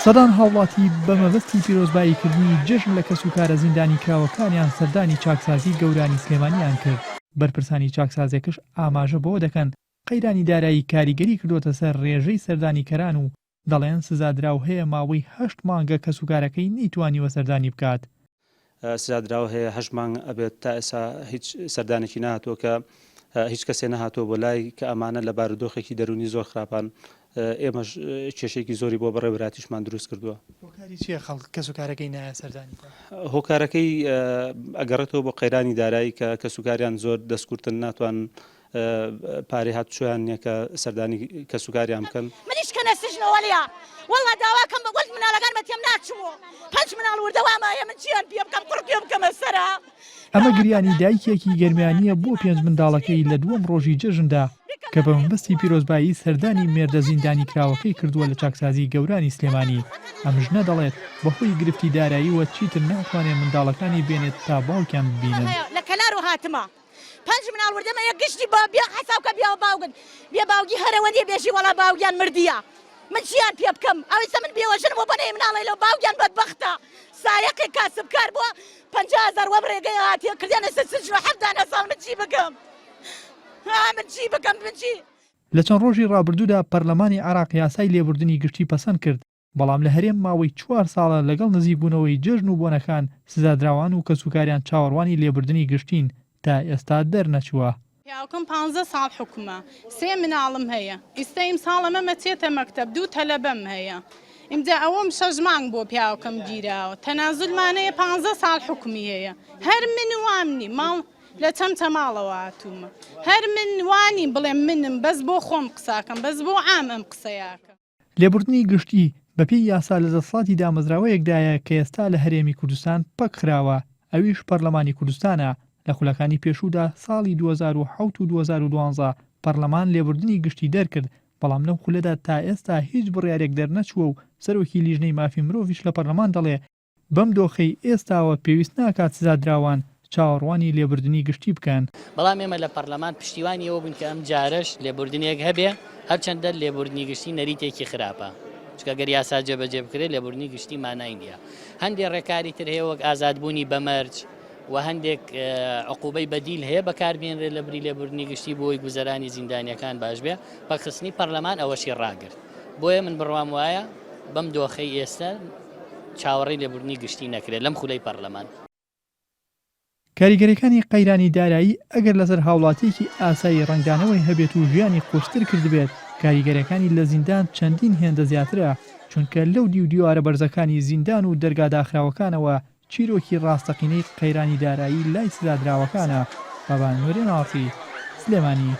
سەدان هاوڵاتی بەمەبەستی پیرۆزباییکردنی جەژن لە کەسوکارە زیندانی کراوەکانیان سەردانی چاکسازی گەورانی سلێمانیان کرد. بەرپرسانی چاکسازێکش ئاماژە بۆ دەکەن قەیرانی دارایی کاریگەری کردوتە سەر ڕێژەی سەردانیکەران و دەڵێن سزادراو هەیە ماوەی 8 مانگە کەسوکارەکەی نەیتوانیوە سەردانی بکات. سزادراو هەیە 8 مانگ ئەبێت تا ئێستا هیچ سەردانێکی نهاتووە کە هیچ کەسێ نەهاتۆ بۆ لای کە ئەمانە لە بارودۆخێکی دەرونی زۆر خراپان. ئێمەش کێشێکی زۆری بۆ بەڕێوەبراتیشمان دروست کردووە. هۆکاری چییە خەڵک کەسوکارەکەی نایە سەردانی؟ هۆکارەکەی ئەگەڕێتەوە بۆ قەیرانی دارایی کە کەسوکاریان زۆر دەستکورتن ناتوان پارەی هاتوچۆیان نییە کە سەردانی کەسوکاریان بکەن. منیش کەنە سژنەوە لێە وەڵا داواکەم بە وەرد مناڵەکانمە تێم ناچووە 5 مناڵ وردەوامایە من چیان پێ بکەم قڕ پێ بکەمە سەرا. ئەمە گریانی دایکێکی گەرمیانیە بۆ 5 منداڵەکەی لە دووەم ڕۆژی جەژندا کە بە مەبەستی پیرۆزبایی سەردانی مێردە زیندانی کراوەکەی کردووە لە چاکسازی گەورانی سلێمانی. ئەمژنە دەڵێت بەهۆی گرفتی داراییوە چیتر ناتوانێت منداڵەکانی بێنێت تا باوکیان ببینن. لە کەلار و هاتمە 5 مناڵ وردەمە یەک گشتی بە بیا حساوکە بیا باوگن بێ باوگی هەرەوەندی بێژی وەڵا باوگیان مردیە من چیان پێ بکەم ئەوەی من بێوەژنم و بەنێ مناڵی لە باوگیان بەدبەختە سایەقی کاسبکار بووە 50,000 وە ڕێگەی هاتیە کردیانە سەرسژن و 17 ساڵ من چی بکەم من چی بکەم من چی. لە چەند ڕۆژی ڕابردوودا پەرلەمانی عێراق یاسای لێبوردنی گشتی پەسەند کرد، بەڵام لە هەرێم ماوەی 4 ساڵە لەگەڵ نزیکبوونەوەی جەژن و بۆنەکان سزادراوان و کەسوکاریان چاوەڕوانی لێبوردنی گشتین تا ئێستا دەرنەچووە. پیاوکم 15 ساڵ حکومە 3 مناڵم هەیە ئیستا ئیمساڵەمە مەچێتە مەکتەب 2 تەلەبەم هەیە ئیمجا ئەوەم 6 مانگ بۆ پیاوکەم گیراوە تەنازولمانەیە 15 ساڵ حکومی هەیە هەر من وامنی ماڵ لە چەمچە ماڵەوە هاتوومە هەر من وانی بڵێم منم بەس بۆ خۆم قساکەم بەس بۆ عام ئەم قسەیاکە. لێبوردنی گشتی بەپێی یاسا لە دەسەڵاتی دامەزراوەیەکدایە کە ئێستا لە هەرێمی کوردستان پەک خراوە، ئەویش پەرلەمانی کوردستانە. لە خولەکانی پێشوودا ساڵی 2007 و 2012 پەرلەمان لێبوردنی گشتی دەرکرد، بەڵام لەم خولەدا تا ئێستا هیچ بڕیارێک دەرنەچووە و سەرۆکی لیژنەی مافی مرۆڤیش لە پەرلەمان دەڵێ بەم دۆخەی ئێستاوە پێویست ناکات سزادراوان چاوەڕوانی لێبوردنی گشتی بکەن. بەڵام ئێمە لە پەرلەمان پشتیوانی ئەوە بوون کە ئەم جارش لێبوردنێک هەبێ هەرچەندە لێبوردنی گشتی نەریتێکی خراپە چکە گەر یاسا جێبەجێ بکرێت لێبوردنی گشتی مانای نییە. هەندێک ڕێکاری تر هەیە وەک ئازادبوونی بەمەرج و هەندێک عقوبەی بەدیل هەیە بەکاربێنرێت لە بری لێبوردنی گشتی بۆی گوزەرانی زیندانیەکان باش بێ بەخستنی پەرلەمان ئەوەشی ڕاگرت. بۆیە من بڕوام وایە بەم دۆخەی ئێستا چاوەڕێی لێبوردنی گشتی نەکرێت لەم خولەی پەرلەمان. کاریگەریەکانی قەیرانی دارایی ئەگەر لەسەر هاوڵاتیەکی ئاسایی ڕنگدانەوەی هەبێت و ژیانی خۆشتر کردبێت، کاریگەریەکانی لە زیندان چەندین هێندە زیاترە، چونکە لەو دیوارە بەرزەکانی زیندان و دەرگاداخراوەکانەوە چیرۆکی ڕاستەقینەی قەیرانی دارایی لای سزادراوەکانە. بابان نوورێن ئاڵفی، سلێمانی.